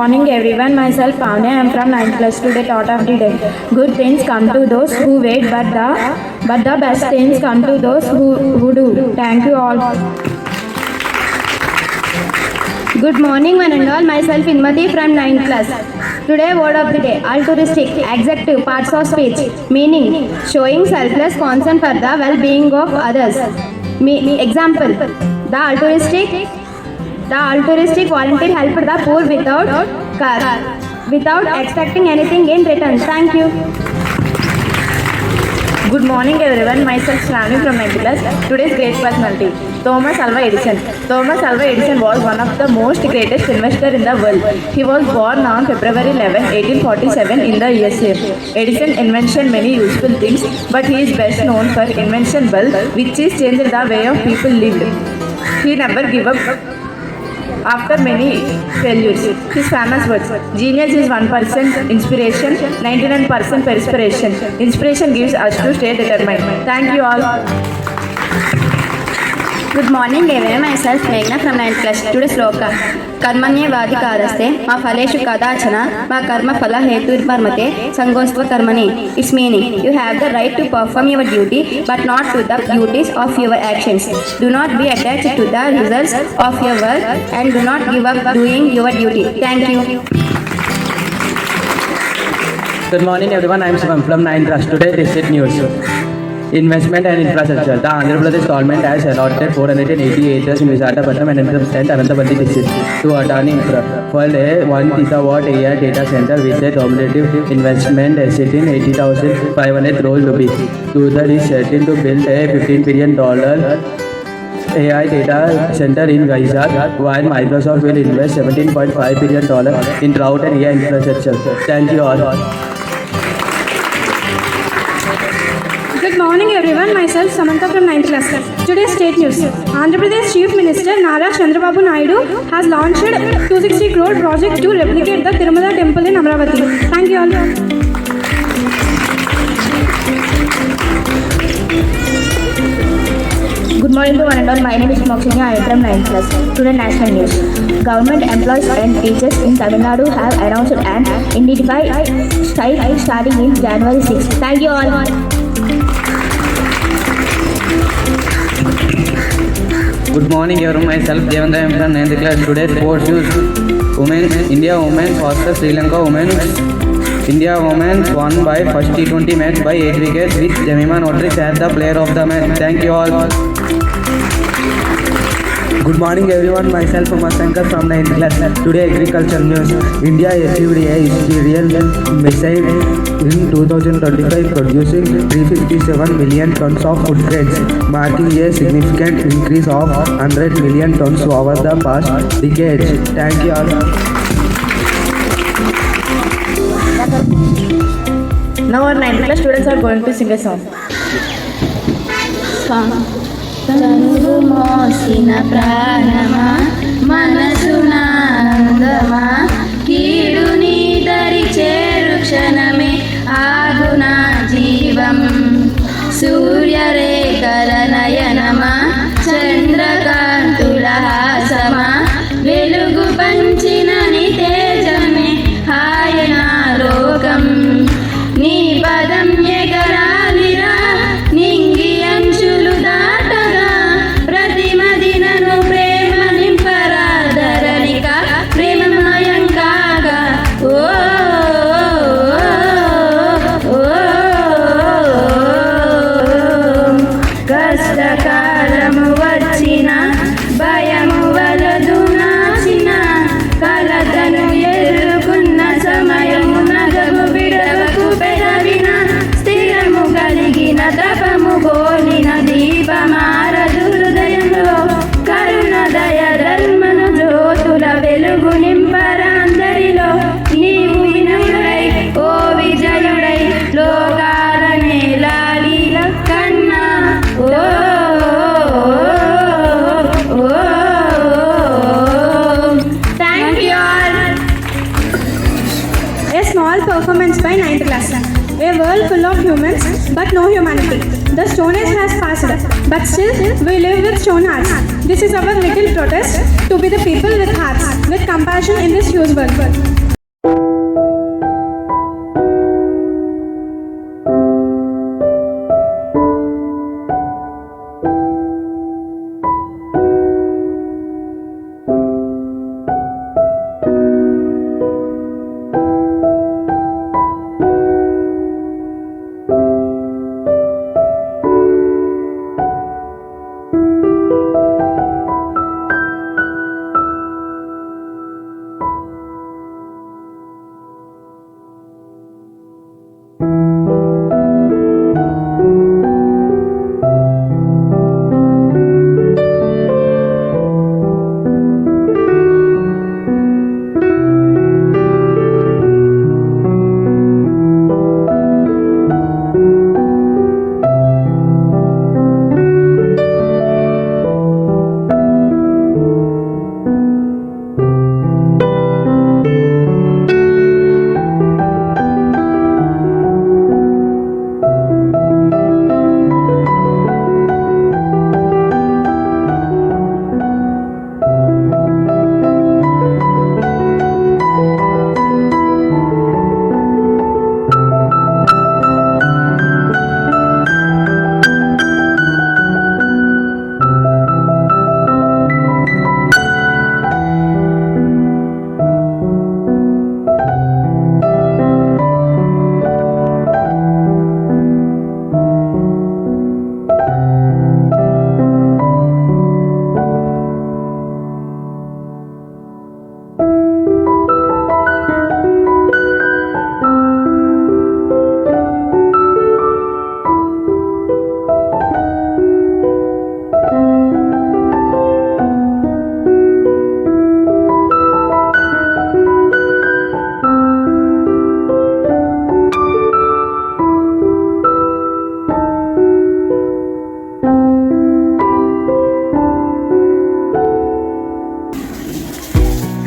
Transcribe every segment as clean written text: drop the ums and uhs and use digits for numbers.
morning everyone. Myself Pavne. I am from 9th class. Today thought of the day. Good things come to those who wait, but the best things come to those who do. Thank you all. Good morning one and all. Myself Inmati from 9th class. Today word of the day. Altruistic. Adjective. Parts of speech. Meaning. Showing selfless concern for the well-being of others. Example. The altruistic volunteer helped the poor without expecting anything in return. Thank you. Good morning everyone. Myself Shravani from 9th class. Today's great personality. Thomas Alva Edison. Thomas Alva Edison was one of the most greatest inventor in the world. He was born on February 11, 1847 in the USA. Edison invented many useful things, but he is best known for invention bulb, which is changed the way of people lived. He never gave up after many failures. His famous words: genius is 1% inspiration, 99% perspiration. Inspiration gives us to stay determined. Thank you all. Good morning everyone. Myself Meghna from 9th class. Today's sloka. Karmanyevadikaraste ma phaleshu kadachana ma karma phala heturvarmate sangostva karmani. Its meaning, you have the right to perform your duty but not to the duties of your actions. Do not be attached to the results of your work and do not give up doing your duty. Thank you. Good morning everyone. I am Shivam from 9th class. Today district news. Investment and infrastructure. The Andhra Pradesh government has allotted 480 acres in Visakhapatnam and Anantapalli district to Adani Infra for a 1 gigawatt AI data center with a cumulative investment exceeding 80,500 crore rupees. User is certain to build a $15 billion AI data center in Vizag, while Microsoft will invest $17.5 billion in cloud and AI infrastructure. Thank you all. Good morning everyone. Myself Samantha from 9th class. Today's state news. Andhra Pradesh Chief Minister Nara Chandrababu Naidu has launched 260 crore project to replicate the Tirumala temple in Amravati. Thank you all. Good morning to one and all. My name is Mokshinya. I am from 9th class. Today national news. Government employees and teachers in Tamil Nadu have announced an indemnity strike starting in January 6. Thank you all. Good morning everyone. Myself Devendra. I am from 9th class. Today sports news. India women versus Sri Lanka women. India women won by first T20 match by 8 wickets with Jemima Notris as the player of the match. Thank you all. Good morning everyone. Myself Umashankar from 9th class. Today agriculture news. India achieved a historical missile in 2025, producing 357 million tons of food grains, marking a significant increase of 100 million tons over the past decades. Thank you all. Now our 9th class students are going to sing a song. తనువు మోసిన ప్రాణమా మనసున అందమా కీడుని దరి చేరు క్షణమే ఆగునా జీవం సూర్యరేఖల నయనమా చంద్రకాంతుల హాసమా వెలుగు పంచిన ని తేజమే హాయన లోకం నీ పదం ఎగరాలిరా నింగి అంచులు దాటగా ప్రతిమదినను ప్రేమ నింపరాధరణిక ప్రేమమయం కాగా ఓ కష్టకాలము వచ్చిన భయము వలదు నాచిన కలతను ఎదుర్కొన్న సమయము నగము విడవకు పెదవిన స్థిరము కలిగిన తపము గోలిన దీపమారదు హృదయంలో కరుణ దయ ధర్మను జ్యోతుల వెలుగు నింపరాందరిలో నీవు వినయుడై ఓ విజయుడై లోకాలనే లాలీల కన్నా ఓ thank you all. A small performance by 9th class. A world full of humans but no humanity. The Stone Age has passed passed. But still, we live with stone hearts. This is our little protest to be the people with hearts, with compassion in this huge world.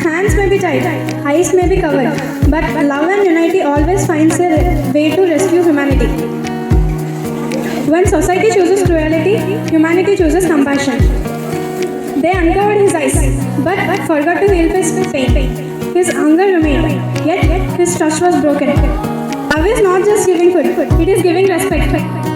Hands may be tied, eyes may be covered, but love and unity always finds a way to rescue humanity. When society chooses cruelty, humanity chooses compassion. They uncovered his eyes, but forgot to heal his pain. His hunger remained, yet his trust was broken. Love is not just giving food, it is giving respect.